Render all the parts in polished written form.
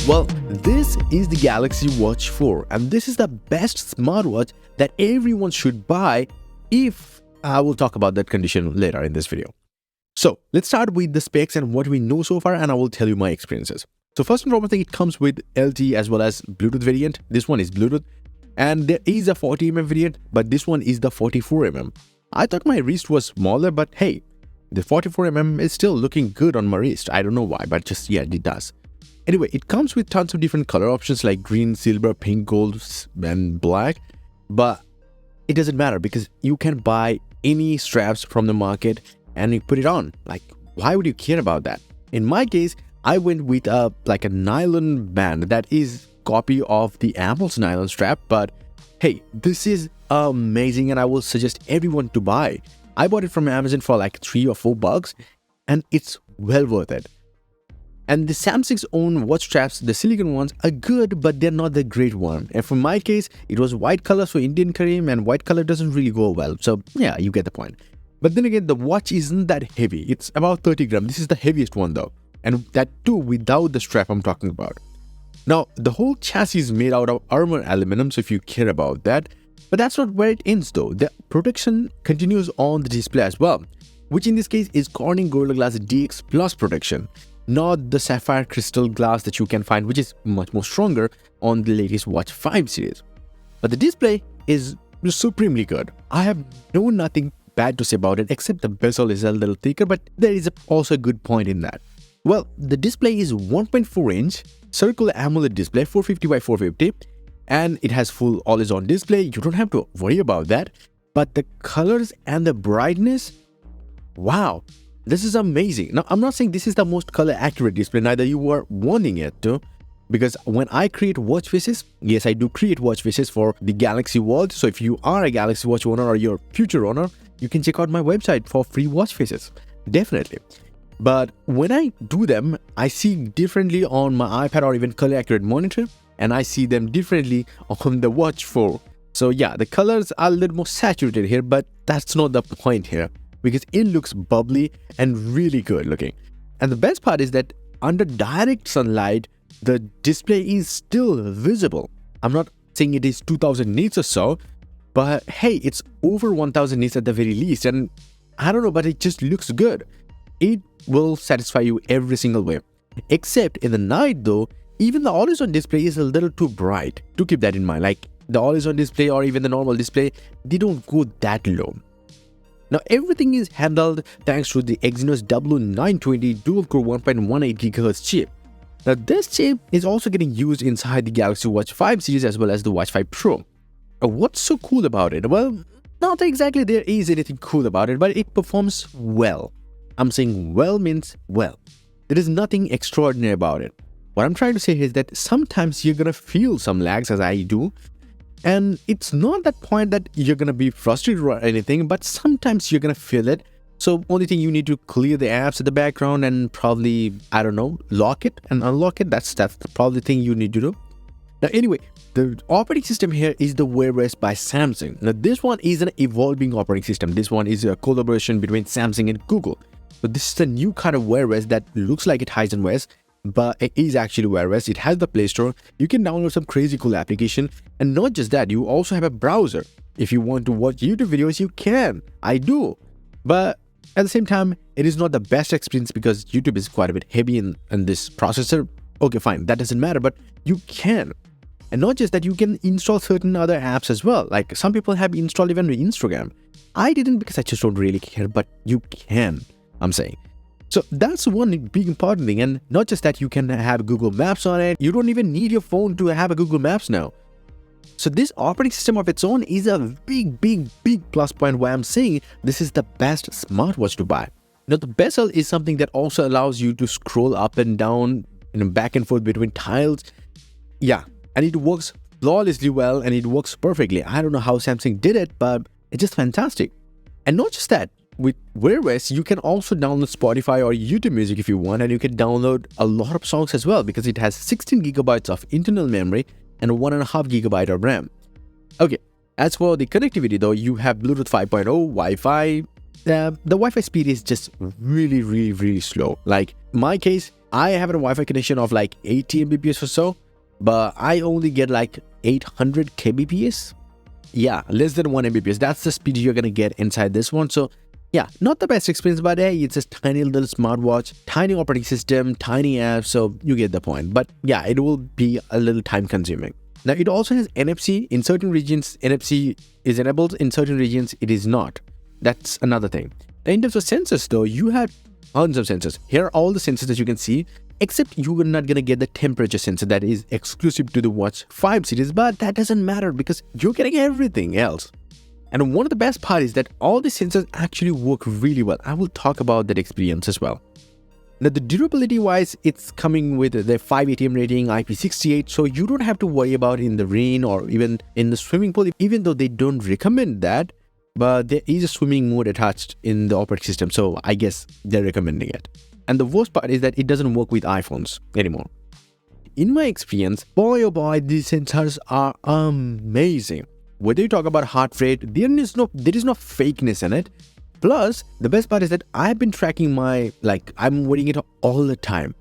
Well, this is the Galaxy Watch 4 and this is the best smartwatch that everyone should buy if I will talk about that condition later in this video. So let's start with the specs and what we know so far and I will tell you my experiences. So first and foremost, it comes with LTE as well as Bluetooth variant. This one is Bluetooth and there is a 40mm variant, but this one is the 44mm. I thought my wrist was smaller, but hey, the 44mm is still looking good on my wrist. I don't know why, but just yeah, it does. Anyway, it comes with tons of different color options like green, silver, pink, gold, and black. But it doesn't matter because you can buy any straps from the market and you put it on. Like, why would you care about that? In my case, I went with a nylon band that is copy of the Apple's nylon strap. But hey, this is amazing and I will suggest everyone to buy. I bought it from Amazon for like $3 or $4 and it's well worth it. And the Samsung's own watch straps, the silicone ones, are good, but they're not the great one. And for my case, it was white color, so Indian cream, and white color doesn't really go well. So yeah, you get the point. But then again, the watch isn't that heavy. It's about 30 grams. This is the heaviest one though. And that too without the strap I'm talking about. Now, the whole chassis is made out of armor aluminum, so if you care about that. But that's not where it ends though. The protection continues on the display as well, which in this case is Corning Gorilla Glass DX Plus protection. Not the sapphire crystal glass that you can find, which is much more stronger on the latest Watch 5 series. But the display is supremely good. I have nothing bad to say about it, except the bezel is a little thicker, but there is also a good point in that. Well, the display is 1.4-inch circular AMOLED display, 450 by 450, and it has full always-on display. You don't have to worry about that. But the colors and the brightness, wow. This is amazing. Now, I'm not saying this is the most color accurate display, neither you are wanting it to, because when I create watch faces, yes, I do create watch faces for the Galaxy Watch. So if you are a Galaxy Watch owner or your future owner, you can check out my website for free watch faces. Definitely. But when I do them, I see differently on my iPad or even color accurate monitor, and I see them differently on the Watch 4. So yeah, the colors are a little more saturated here, but that's not the point here, because it looks bubbly and really good looking. And the best part is that under direct sunlight, the display is still visible. I'm not saying it is 2000 nits or so, but hey, it's over 1000 nits at the very least. And I don't know, but it just looks good. It will satisfy you every single way. Except in the night though, even the always-on display is a little too bright. Do keep that in mind. Like the always-on display or even the normal display, they don't go that low. Now everything is handled thanks to the Exynos W920 dual-core 1.18 GHz chip. Now this chip is also getting used inside the Galaxy Watch 5 series as well as the Watch 5 Pro. Now, what's so cool about it? Well, not exactly there is anything cool about it, but it performs well. I'm saying well means well. There is nothing extraordinary about it. What I'm trying to say is that sometimes you're gonna feel some lags as I do. And it's not that point that you're going to be frustrated or anything, but sometimes you're going to feel it. So only thing you need to clear the apps in the background and probably, I don't know, lock it and unlock it. That's probably the thing you need to do. Now anyway, the operating system here is the WearOS by Samsung. Now this one is an evolving operating system. This one is a collaboration between Samsung and Google. So this is a new kind of WearOS that looks like it hides in OS, but it is actually WearOS. It has the Play Store. You can download some crazy cool application, and not just that, you also have a browser. If you want to watch YouTube videos, you can. I do. But at the same time, it is not the best experience because YouTube is quite a bit heavy in this processor. Okay, fine, that doesn't matter, but you can. And not just that, you can install certain other apps as well. Like some people have installed even Instagram. I didn't because I just don't really care, but you can, I'm saying. So that's one big important thing. And not just that, you can have Google Maps on it. You don't even need your phone to have a Google Maps now. So this operating system of its own is a big plus point why I'm saying this is the best smartwatch to buy. Now the bezel is something that also allows you to scroll up and down and back and forth between tiles. Yeah, and it works flawlessly well and it works perfectly. I don't know how Samsung did it, but it's just fantastic. And not just that, with WearOS, you can also download Spotify or YouTube Music if you want, and you can download a lot of songs as well because it has 16 gigabytes of internal memory and 1.5 GB of RAM. Okay, as for the connectivity though, you have Bluetooth 5.0, Wi-Fi. The Wi-Fi speed is just really slow. Like my case, I have a Wi-Fi connection of like 80 Mbps or so, but I only get like 800 kbps. Yeah, less than 1 Mbps. That's the speed you're gonna get inside this one. So yeah, not the best experience, but hey, it's a tiny little smartwatch, tiny operating system, tiny app, so you get the point. But yeah, it will be a little time consuming. Now, it also has NFC. In certain regions, NFC is enabled. In certain regions, it is not. That's another thing. Now, in terms of sensors though, you have tons of sensors. Here are all the sensors that you can see, except you're not gonna get the temperature sensor that is exclusive to the Watch 5 series, but that doesn't matter because you're getting everything else. And one of the best part is that all the sensors actually work really well. I will talk about that experience as well. Now, the durability wise, it's coming with the 5 ATM rating, IP68, so you don't have to worry about it in the rain or even in the swimming pool, even though they don't recommend that. But there is a swimming mode attached in the operating system, so I guess they're recommending it. And the worst part is that it doesn't work with iPhones anymore. In my experience, boy oh boy, these sensors are amazing. Whether you talk about heart rate, there is no fakeness in it. Plus, the best part is that I've been tracking I'm wearing it all the time.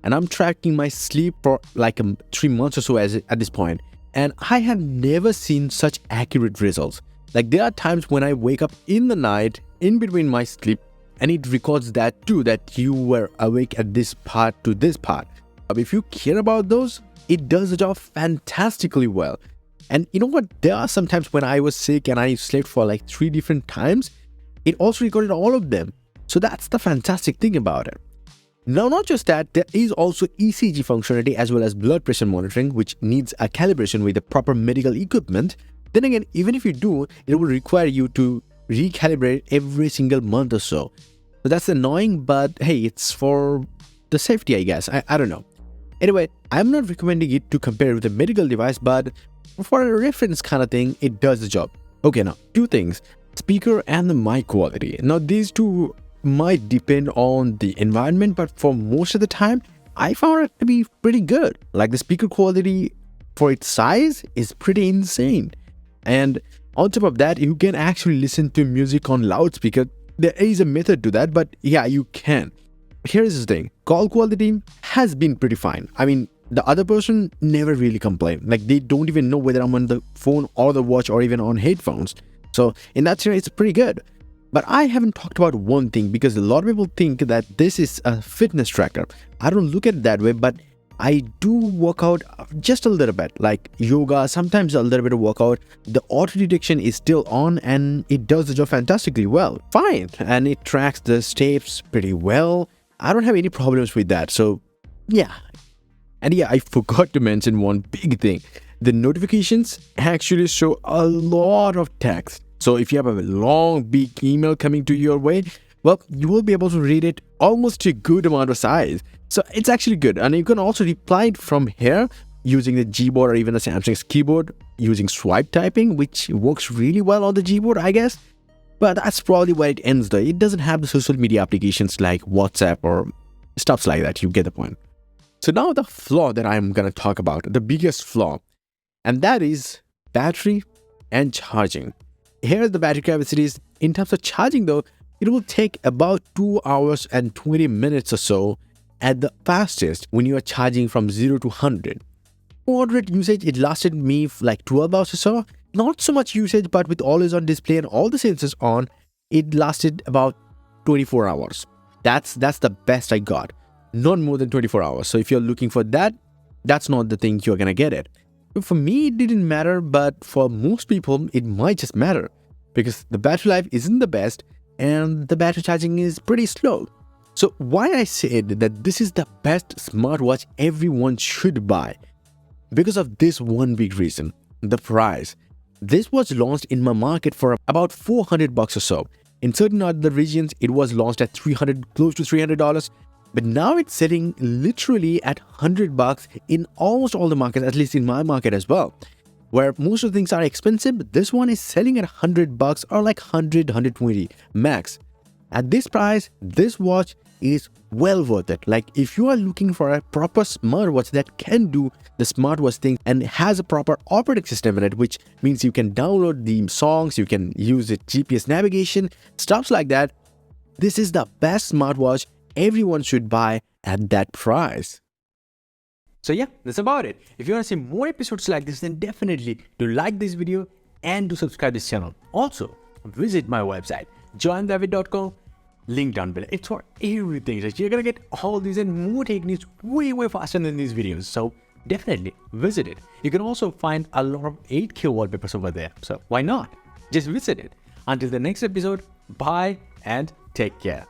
And I'm tracking my sleep for like 3 months or so at this point. And I have never seen such accurate results. Like, there are times when I wake up in the night, in between my sleep, and it records that too, that you were awake at this part to this part. If you care about those, it does the job fantastically well. And you know what? There are some times when I was sick and I slept for like 3 different times. It also recorded all of them. So that's the fantastic thing about it. Now, not just that, there is also ECG functionality as well as blood pressure monitoring, which needs a calibration with the proper medical equipment. Then again, even if you do, it will require you to recalibrate every single month or so. So that's annoying, but hey, it's for the safety, I guess. I don't know. Anyway, I'm not recommending it to compare with a medical device, but for a reference kind of thing, it does the job. Okay, now, 2 things. Speaker and the mic quality. Now, these 2 might depend on the environment, but for most of the time, I found it to be pretty good. Like, the speaker quality for its size is pretty insane. And on top of that, you can actually listen to music on loudspeaker. There is a method to that, but yeah, you can. Here's the thing. Call quality has been pretty fine. I mean, the other person never really complained. Like, they don't even know whether I'm on the phone or the watch or even on headphones. So in that sense, it's pretty good. But I haven't talked about one thing, because a lot of people think that this is a fitness tracker. I don't look at it that way, but I do work out just a little bit, like yoga, sometimes a little bit of workout. The auto detection is still on and it does the job fantastically well. Fine. And it tracks the steps pretty well. I don't have any problems with that. So yeah. And yeah, I forgot to mention one big thing. The notifications actually show a lot of text. So if you have a long, big email coming to your way, well, you will be able to read it almost to a good amount of size. So it's actually good. And you can also reply it from here using the Gboard or even the Samsung's keyboard using swipe typing, which works really well on the Gboard, I guess. But that's probably where it ends though. It doesn't have the social media applications like WhatsApp or stuff like that. You get the point. So now the flaw that I'm going to talk about, the biggest flaw, and that is battery and charging. Here are the battery capacities. In terms of charging though, it will take about 2 hours and 20 minutes or so at the fastest when you are charging from 0 to 100. Moderate usage, it lasted me like 12 hours or so. Not so much usage, but with always on display and all the sensors on, it lasted about 24 hours. That's the best I got. Not more than 24 hours. So if you're looking for that, that's not the thing you're gonna get it. For me, it didn't matter, but for most people, it might just matter because the battery life isn't the best and the battery charging is pretty slow. So why I said that this is the best smartwatch everyone should buy? Because of this one big reason, the price. This was launched in my market for about $400 or so. In certain other regions, it was launched at close to $300. But now it's selling literally at $100 in almost all the markets, at least in my market as well. Where most of the things are expensive, this one is selling at $100 or like 100, 120 max. At this price, this watch is well worth it. Like, if you are looking for a proper smartwatch that can do the smartwatch thing and has a proper operating system in it, which means you can download the songs, you can use it GPS navigation, stuff like that, this is the best smartwatch everyone should buy at that price. So yeah, that's about it. If you want to see more episodes like this, then definitely do like this video and do subscribe this channel. Also, visit my website, joindavid.com, link down below. It's for everything. You're gonna get all these and more techniques way faster than these videos. So definitely visit it. You can also find a lot of 8K wallpapers over there. So why not? Just visit it. Until the next episode, bye and take care.